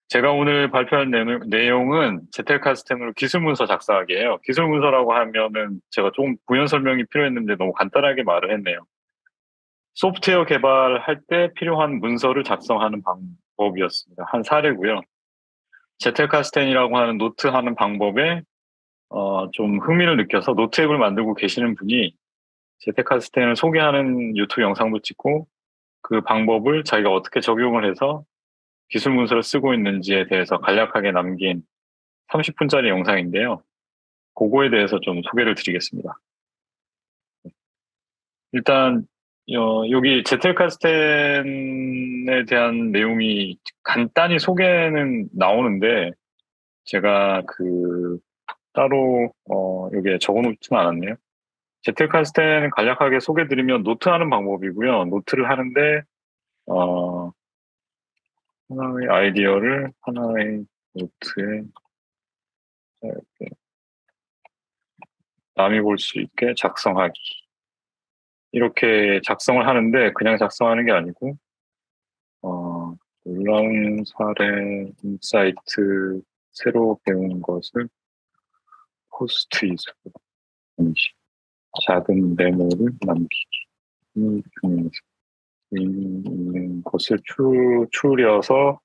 제가 오늘 발표할 내용은 제텔카스텐으로 기술문서 작성하기예요. 기술문서라고 하면은 제가 조금 부연 설명이 필요했는데 너무 간단하게 말을 했네요. 소프트웨어 개발할 때 필요한 문서를 작성하는 방법이었습니다. 한 사례고요. 제텔카스텐이라고 하는 노트하는 방법에 좀 흥미를 느껴서 노트 앱을 만들고 계시는 분이 제텔카스텐을 소개하는 유튜브 영상도 찍고 그 방법을 자기가 어떻게 적용을 해서 기술 문서를 쓰고 있는지에 대해서 간략하게 남긴 30분짜리 영상인데요. 그거에 대해서 좀 소개를 드리겠습니다. 일단 여기 제텔카스텐에 대한 내용이 간단히 소개는 나오는데 제가 따로 여기에 적어놓지는 않았네요. 제텔카스텐 간략하게 소개드리면 노트하는 방법이고요. 노트를 하는데 어, 하나의 아이디어를 하나의 노트에 이렇게 남이 볼 수 있게 작성하기. 이렇게 작성을 하는데 그냥 작성하는 게 아니고 놀라운 사례, 인사이트, 새로 배운 것을 포스트잇으로 남기기, 작은 메모를 남기기, 이 중에서 의미 있는 것을 추려서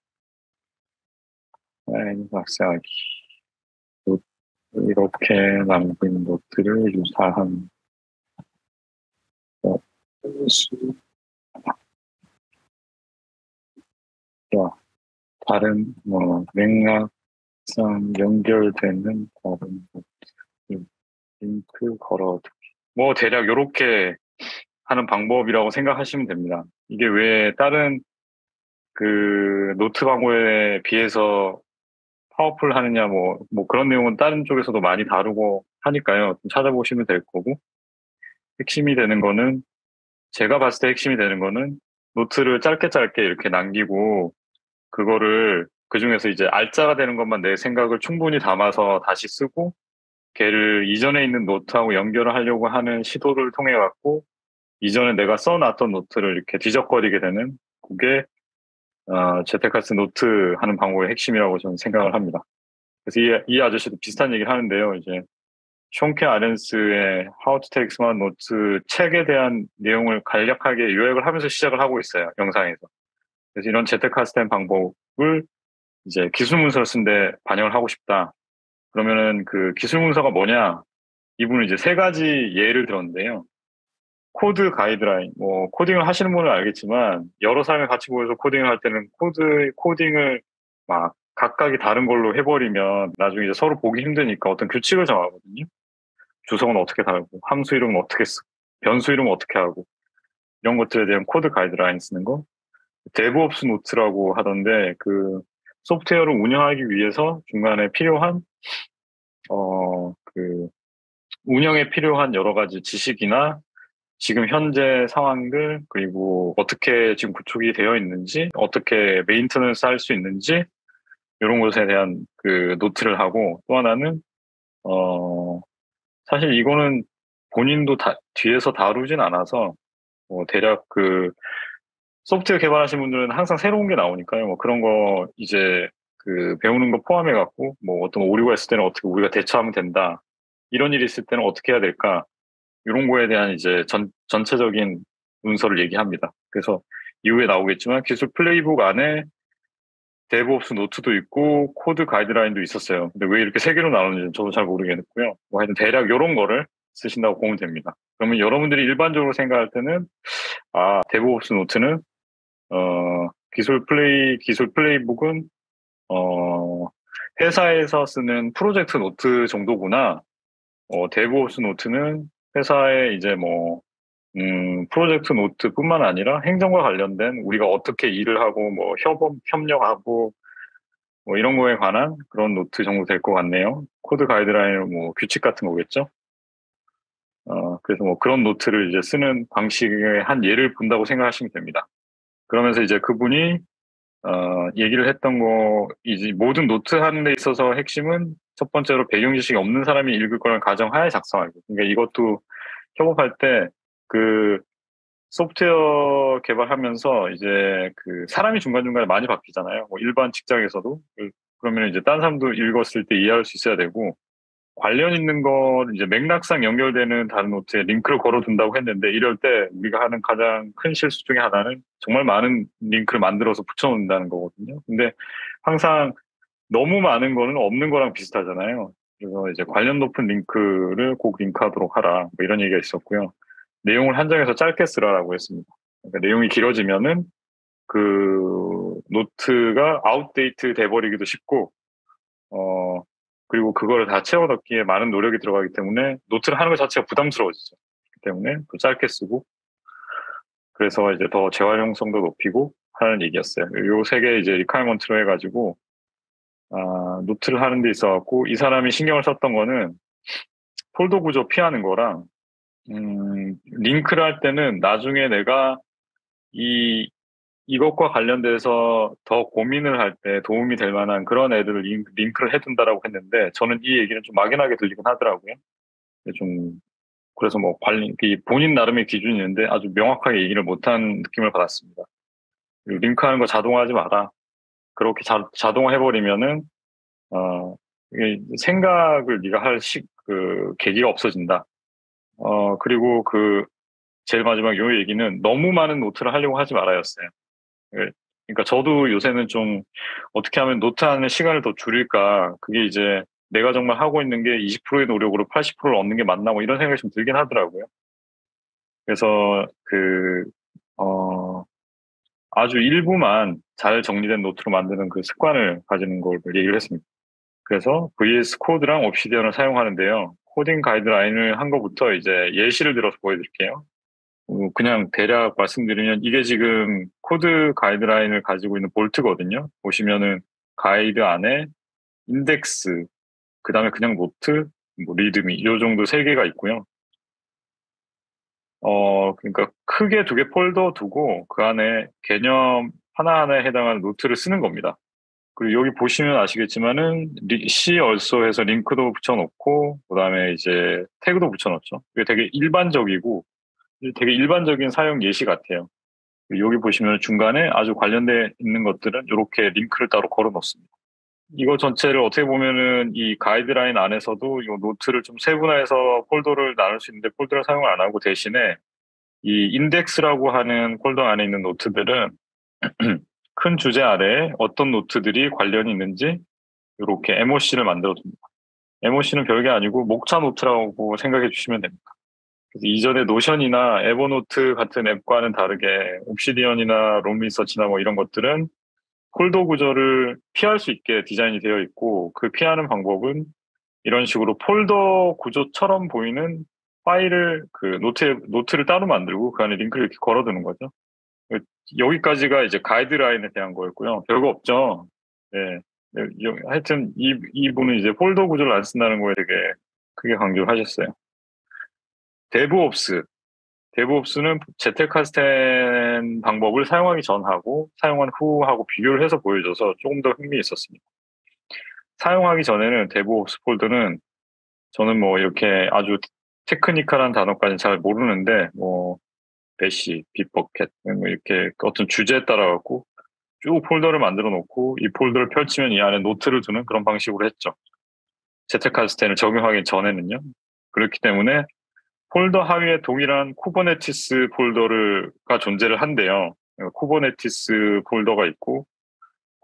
작성하기. 이렇게 남긴 것들을 유사한 수와 다른 맥락상 연결되는 다른 것들 링크 걸어두기. 뭐 대략 이렇게 하는 방법이라고 생각하시면 됩니다. 이게 왜 다른 노트 방법에 비해서 파워풀 하느냐, 뭐 그런 내용은 다른 쪽에서도 많이 다루고 하니까요. 좀 찾아보시면 될 거고. 핵심이 되는 거는, 제가 봤을 때 핵심이 되는 거는 노트를 짧게 짧게 이렇게 남기고, 그거를 그 중에서 이제 알짜가 되는 것만 내 생각을 충분히 담아서 다시 쓰고, 걔를 이전에 있는 노트하고 연결을 하려고 하는 시도를 통해 갖고, 이전에 내가 써놨던 노트를 이렇게 뒤적거리게 되는, 그게 제테카스 노트 하는 방법의 핵심이라고 저는 생각을 합니다. 그래서 이 아저씨도 비슷한 얘기를 하는데요. 이제 숀케 아렌스의 How to Take Smart Notes 책에 대한 내용을 간략하게 요약을 하면서 시작을 하고 있어요. 영상에서. 그래서 이런 제테카스텐 방법을 이제 기술 문서를 쓴데 반영을 하고 싶다. 그러면은 그 기술 문서가 뭐냐? 이분은 이제 세 가지 예를 들었는데요. 코드 가이드라인, 뭐 코딩을 하시는 분은 알겠지만 여러 사람이 같이 모여서 코딩을 할 때는 코딩을 막 각각이 다른 걸로 해버리면 나중에 이제 서로 보기 힘드니까 어떤 규칙을 정하거든요. 주석은 어떻게 달고, 함수 이름은 어떻게 쓰고, 변수 이름은 어떻게 하고, 이런 것들에 대한 코드 가이드라인 쓰는 거. 데브옵스 노트라고 하던데 그 소프트웨어를 운영하기 위해서 중간에 필요한 그 운영에 필요한 여러 가지 지식이나 지금 현재 상황들, 그리고 어떻게 지금 구축이 되어 있는지, 어떻게 메인터넌스 할 수 있는지, 이런 것에 대한 그 노트를 하고, 또 하나는, 사실 이거는 본인도 뒤에서 다루진 않아서, 대략 소프트웨어 개발하신 분들은 항상 새로운 게 나오니까요. 뭐 그런 거 이제 배우는 거 포함해갖고, 뭐 어떤 오류가 있을 때는 어떻게 우리가 대처하면 된다. 이런 일이 있을 때는 어떻게 해야 될까. 이런 거에 대한 이제 전체적인 문서를 얘기합니다. 그래서 이후에 나오겠지만 기술 플레이북 안에 데브옵스 노트도 있고 코드 가이드라인도 있었어요. 근데 왜 이렇게 세 개로 나누는지 저도 잘 모르겠고요. 뭐 하여튼 대략 이런 거를 쓰신다고 보면 됩니다. 그러면 여러분들이 일반적으로 생각할 때는 데브옵스 노트는 기술 플레이북은 어, 회사에서 쓰는 프로젝트 노트 정도구나. 데브옵스 노트는 회사에 이제 프로젝트 노트뿐만 아니라 행정과 관련된 우리가 어떻게 일을 하고, 협력하고, 뭐 이런 거에 관한 그런 노트 정도 될 것 같네요. 코드 가이드라인, 뭐 규칙 같은 거겠죠? 그래서 뭐 그런 노트를 이제 쓰는 방식의 한 예를 본다고 생각하시면 됩니다. 그러면서 이제 그분이, 얘기를 했던 거, 이제 모든 노트 하는 데 있어서 핵심은 첫 번째로 배경 지식이 없는 사람이 읽을 거라는 가정하에 작성하기. 그러니까 이것도 협업할 때 그 소프트웨어 개발하면서 이제 그 사람이 중간중간에 많이 바뀌잖아요. 뭐 일반 직장에서도. 그러면 이제 딴 사람도 읽었을 때 이해할 수 있어야 되고, 관련 있는 건 이제 맥락상 연결되는 다른 노트에 링크를 걸어둔다고 했는데, 이럴 때 우리가 하는 가장 큰 실수 중에 하나는 정말 많은 링크를 만들어서 붙여놓는다는 거거든요. 근데 항상 너무 많은 거는 없는 거랑 비슷하잖아요. 그래서 이제 관련 높은 링크를 꼭 링크하도록 하라. 뭐 이런 얘기가 있었고요. 내용을 한정해서 짧게 쓰라라고 했습니다. 그러니까 내용이 길어지면은 그 노트가 아웃데이트 돼버리기도 쉽고, 어, 그리고 그거를 다 채워 넣기에 많은 노력이 들어가기 때문에 노트를 하는 것 자체가 부담스러워지죠. 그렇기 때문에 또 짧게 쓰고, 그래서 이제 더 재활용성도 높이고 하는 얘기였어요. 요 세 개 이제 리콰이먼트로 해가지고, 노트를 하는 데 있어갖고, 이 사람이 신경을 썼던 거는 폴더 구조 피하는 거랑, 링크를 할 때는 나중에 내가 이, 이것과 관련돼서 더 고민을 할 때 도움이 될 만한 그런 애들을 링크를 해둔다라고 했는데, 저는 이 얘기는 좀 막연하게 들리긴 하더라고요. 좀, 그래서 뭐 본인 나름의 기준이 있는데 아주 명확하게 얘기를 못한 느낌을 받았습니다. 그리고 링크하는 거 자동화하지 마라. 그렇게 자동화해버리면은, 이게 생각을 네가 할 계기가 없어진다. 그리고 제일 마지막 요 얘기는 너무 많은 노트를 하려고 하지 말아였어요. 예, 그러니까 저도 요새는 좀 어떻게 하면 노트 하는 시간을 더 줄일까. 그게 이제 내가 정말 하고 있는 게 20%의 노력으로 80%를 얻는 게 맞나 뭐 이런 생각이 좀 들긴 하더라고요. 그래서 어, 아주 일부만 잘 정리된 노트로 만드는 그 습관을 가지는 걸 얘기를 했습니다. 그래서 VS 코드랑 옵시디언을 사용하는데요. 코딩 가이드라인을 한 것부터 이제 예시를 들어서 보여드릴게요. 그냥 대략 말씀드리면 이게 지금 코드 가이드라인을 가지고 있는 볼트거든요. 보시면은 가이드 안에 인덱스, 그 다음에 그냥 노트, 뭐 리드미, 이 정도 세 개가 있고요. 그러니까 크게 두 개 폴더 두고 그 안에 개념 하나하나에 해당하는 노트를 쓰는 겁니다. 그리고 여기 보시면 아시겠지만은 C also 해서 링크도 붙여놓고 그다음에 이제 태그도 붙여놓죠. 이게 되게 일반적이고 되게 일반적인 사용 예시 같아요. 여기 보시면 중간에 아주 관련돼 있는 것들은 이렇게 링크를 따로 걸어 놓습니다. 이거 전체를 어떻게 보면은 이 가이드라인 안에서도 이 노트를 좀 세분화해서 폴더를 나눌 수 있는데 폴더를 사용을 안 하고 대신에 이 인덱스라고 하는 폴더 안에 있는 노트들은 큰 주제 아래에 어떤 노트들이 관련이 있는지 이렇게 MOC를 만들어 둡니다. MOC는 별게 아니고 목차 노트라고 생각해 주시면 됩니다. 그래서 이전에 노션이나 에버노트 같은 앱과는 다르게 옵시디언이나 롬리서치나 뭐 이런 것들은 폴더 구조를 피할 수 있게 디자인이 되어 있고 그 피하는 방법은 이런 식으로 폴더 구조처럼 보이는 파일을 노트를 따로 만들고 그 안에 링크를 이렇게 걸어두는 거죠. 여기까지가 이제 가이드라인에 대한 거였고요. 별거 없죠. 네. 네, 하여튼 이분은 이제 폴더 구조를 안 쓴다는 거에 되게 크게 강조를 하셨어요. 데브옵스. 데브옵스는 제텔카스텐 방법을 사용하기 전하고 사용한 후하고 비교를 해서 보여줘서 조금 더 흥미있었습니다. 사용하기 전에는 데브옵스 폴더는 저는 뭐 이렇게 아주 테크니컬한 단어까지는 잘 모르는데 뭐 배시, 빗버켓 뭐 이렇게 어떤 주제에 따라 갖고 쭉 폴더를 만들어 놓고 이 폴더를 펼치면 이 안에 노트를 두는 그런 방식으로 했죠. 제트카스텐을 적용하기 전에는요. 그렇기 때문에 폴더 하위에 동일한 쿠버네티스 폴더가 존재를 한대요. 쿠버네티스 폴더가 있고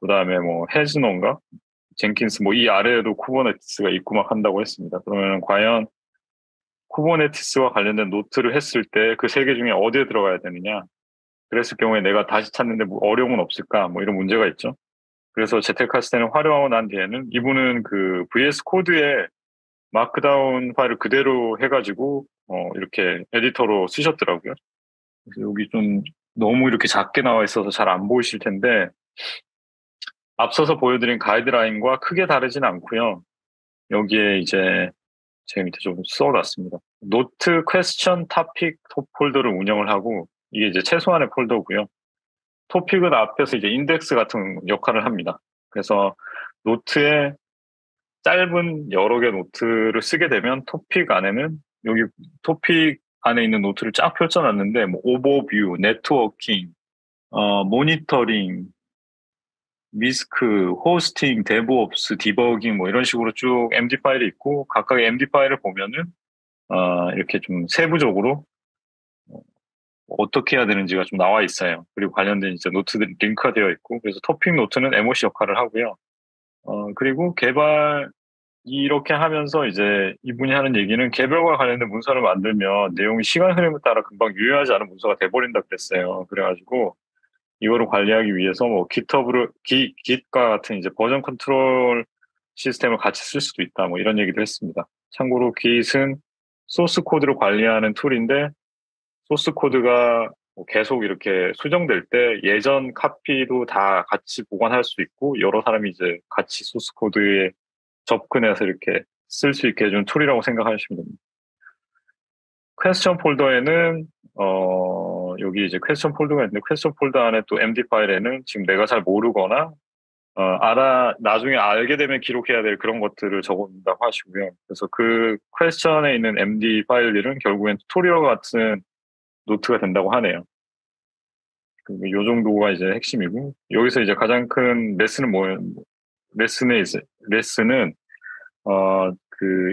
그 다음에 뭐 헤즈넌가 젠킨스 뭐 이 아래에도 쿠버네티스가 있고 막 한다고 했습니다. 그러면 과연 쿠버네티스와 관련된 노트를 했을 때 그 세 개 중에 어디에 들어가야 되느냐? 그랬을 경우에 내가 다시 찾는데 뭐 어려움은 없을까? 뭐 이런 문제가 있죠. 그래서 제텔카스텐을 활용하고 난 뒤에는 이분은 그 VS 코드에 마크다운 파일을 그대로 해가지고 이렇게 에디터로 쓰셨더라고요. 그래서 여기 좀 너무 이렇게 작게 나와 있어서 잘 안 보이실 텐데 앞서서 보여드린 가이드라인과 크게 다르진 않고요. 여기에 이제 제 밑에 좀 써놨습니다. 노트 퀘스천 타픽 폴더를 운영을 하고 이게 이제 최소한의 폴더고요. 토픽은 앞에서 이제 인덱스 같은 역할을 합니다. 그래서 노트에 짧은 여러 개 노트를 쓰게 되면 토픽 안에는 여기 토픽 안에 있는 노트를 쫙 펼쳐놨는데, 뭐, 오버뷰, 네트워킹, 모니터링, 미스크, 호스팅, 데브옵스, 디버깅, 뭐, 이런 식으로 쭉 MD 파일이 있고, 각각의 MD 파일을 보면은, 이렇게 좀 세부적으로 어떻게 해야 되는지가 좀 나와 있어요. 그리고 관련된 이제 노트들이 링크가 되어 있고, 그래서 토픽 노트는 MOC 역할을 하고요. 그리고 이렇게 하면서 이제 이분이 하는 얘기는 개별과 관련된 문서를 만들면 내용이 시간 흐름에 따라 금방 유효하지 않은 문서가 돼버린다 그랬어요. 그래가지고 이거를 관리하기 위해서 뭐 Git과 같은 이제 버전 컨트롤 시스템을 같이 쓸 수도 있다. 뭐 이런 얘기도 했습니다. 참고로 Git은 소스 코드를 관리하는 툴인데 소스 코드가 뭐 계속 이렇게 수정될 때 예전 카피도 다 같이 보관할 수 있고 여러 사람이 이제 같이 소스 코드에 접근해서 이렇게 쓸 수 있게 해준 툴이라고 생각하시면 됩니다. 퀘스천 폴더에는 여기 이제 퀘스천 폴더가 있는데 퀘스천 폴더 안에 또 MD 파일에는 지금 내가 잘 모르거나 나중에 알게 되면 기록해야 될 그런 것들을 적어둔다고 하시고요. 그래서 그 퀘스천에 있는 MD 파일들은 결국엔 튜토리얼 같은 노트가 된다고 하네요. 요 정도가 이제 핵심이고 여기서 이제 가장 큰 레슨은 뭐예요? 레슨은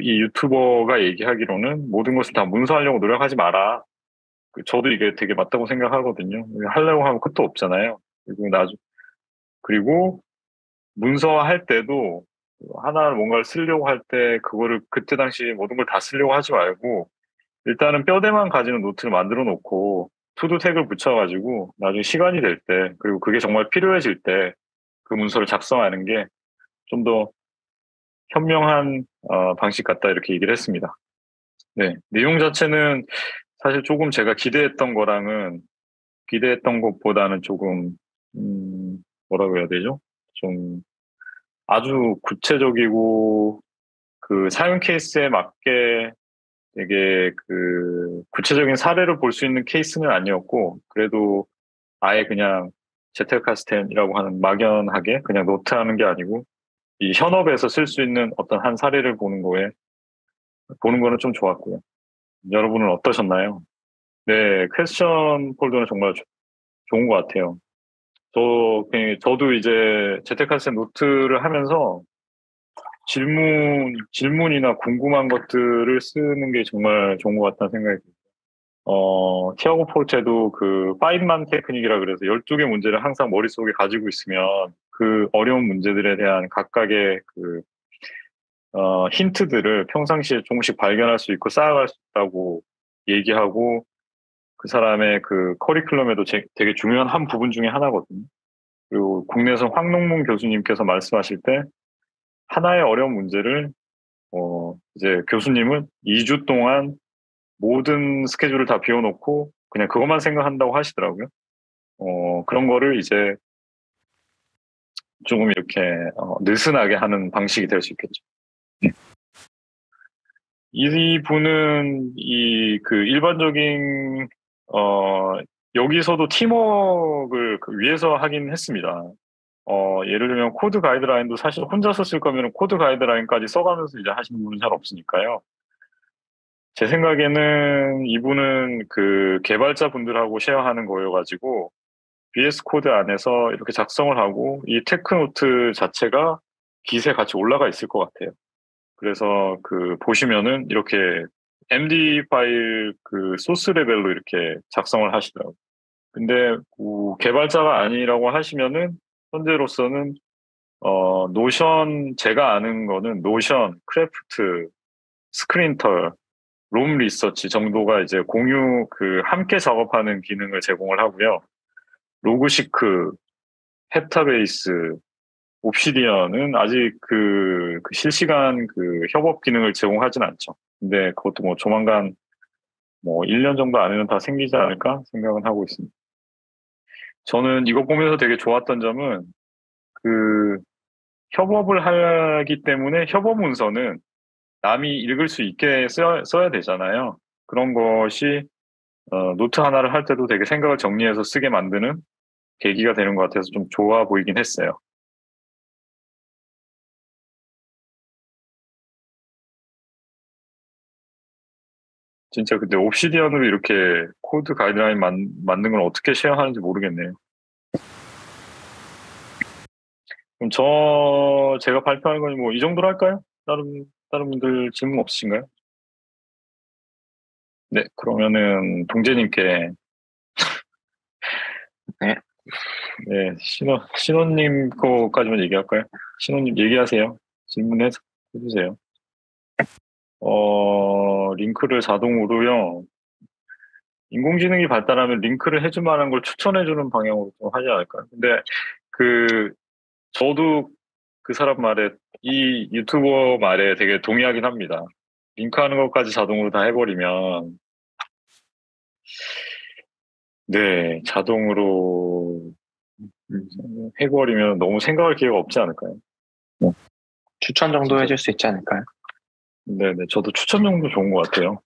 이 유튜버가 얘기하기로는 모든 것을 다 문서하려고 노력하지 마라. 저도 이게 되게 맞다고 생각하거든요. 하려고 하면 끝도 없잖아요. 그리고 문서화할 때도 하나를 뭔가를 쓰려고 할 때 그거를 그때 당시 모든 걸 다 쓰려고 하지 말고 일단은 뼈대만 가지는 노트를 만들어 놓고 투두 태그를 붙여가지고 나중에 시간이 될 때 그리고 그게 정말 필요해질 때 그 문서를 작성하는 게 좀 더 현명한 방식 같다 이렇게 얘기를 했습니다. 네, 내용 자체는 사실 조금 제가 기대했던 것보다는 조금 뭐라고 해야 되죠? 좀 아주 구체적이고 그 사용 케이스에 맞게 되게 그 구체적인 사례를 볼 수 있는 케이스는 아니었고 그래도 아예 그냥 제텔카스텐이라고 하는 막연하게 그냥 노트하는 게 아니고 이 현업에서 쓸 수 있는 어떤 한 사례를 보는 거는 좀 좋았고요. 여러분은 어떠셨나요? 네, 퀘스천 폴더는 정말 좋은 것 같아요. 저도 이제 제테카스 노트를 하면서 질문이나 궁금한 것들을 쓰는 게 정말 좋은 것 같다는 생각이 듭니다. 티아고 폴체도 그 파인만 테크닉이라 그래서 12개 문제를 항상 머릿속에 가지고 있으면 그 어려운 문제들에 대한 각각의 힌트들을 평상시에 조금씩 발견할 수 있고 쌓아갈 수 있다고 얘기하고 그 사람의 그 커리큘럼에도 되게 중요한 한 부분 중에 하나거든요. 그리고 국내에서 황농문 교수님께서 말씀하실 때 하나의 어려운 문제를 이제 교수님은 2주 동안 모든 스케줄을 다 비워놓고 그냥 그것만 생각한다고 하시더라고요. 그런 거를 이제 조금 이렇게 느슨하게 하는 방식이 될 수 있겠죠. 이 분은 그 일반적인 여기서도 팀워크를 위해서 하긴 했습니다. 예를 들면 코드 가이드라인도 사실 혼자서 쓸 거면 코드 가이드라인까지 써가면서 이제 하시는 분은 잘 없으니까요. 제 생각에는 이분은 그 개발자 분들하고 쉐어하는 거여가지고 VS 코드 안에서 이렇게 작성을 하고 이 테크노트 자체가 깃에 같이 올라가 있을 것 같아요. 그래서 그 보시면은 이렇게 MD 파일 그 소스 레벨로 이렇게 작성을 하시더라고요. 근데 개발자가 아니라고 하시면은 현재로서는 노션 제가 아는 거는 노션, 크래프트, 스크린털, 롬 리서치 정도가 이제 공유 그 함께 작업하는 기능을 제공을 하고요. 로그시크, 헵타베이스, 옵시디언은 아직 그 실시간 그 협업 기능을 제공하진 않죠. 근데 그것도 뭐 조만간 뭐 1년 정도 안에는 다 생기지 않을까 생각은 하고 있습니다. 저는 이거 보면서 되게 좋았던 점은 그 협업을 하기 때문에 협업 문서는 남이 읽을 수 있게 써야 되잖아요. 그런 것이 노트 하나를 할 때도 되게 생각을 정리해서 쓰게 만드는 계기가 되는 것 같아서 좀 좋아 보이긴 했어요. 진짜 근데 옵시디언으로 이렇게 코드 가이드라인 만든 걸 어떻게 쉐어하는지 모르겠네요. 그럼 제가 발표하는 건 뭐 이 정도로 할까요? 다른 분들 질문 없으신가요? 네, 그러면은 동재님께 네. 네, 신호님 거까지만 얘기할까요? 신호님 얘기하세요. 해주세요. 링크를 자동으로요. 인공지능이 발달하면 링크를 해줄 만한 걸 추천해주는 방향으로 좀 하지 않을까요? 근데 그 저도 그 사람 말에 이 유튜버 말에 되게 동의하긴 합니다. 링크하는 것까지 자동으로 다 해버리면 네 자동으로 해버리면 너무 생각할 기회가 없지 않을까요? 추천 정도 진짜 해줄 수 있지 않을까요? 네네 저도 추천 정도 좋은 것 같아요.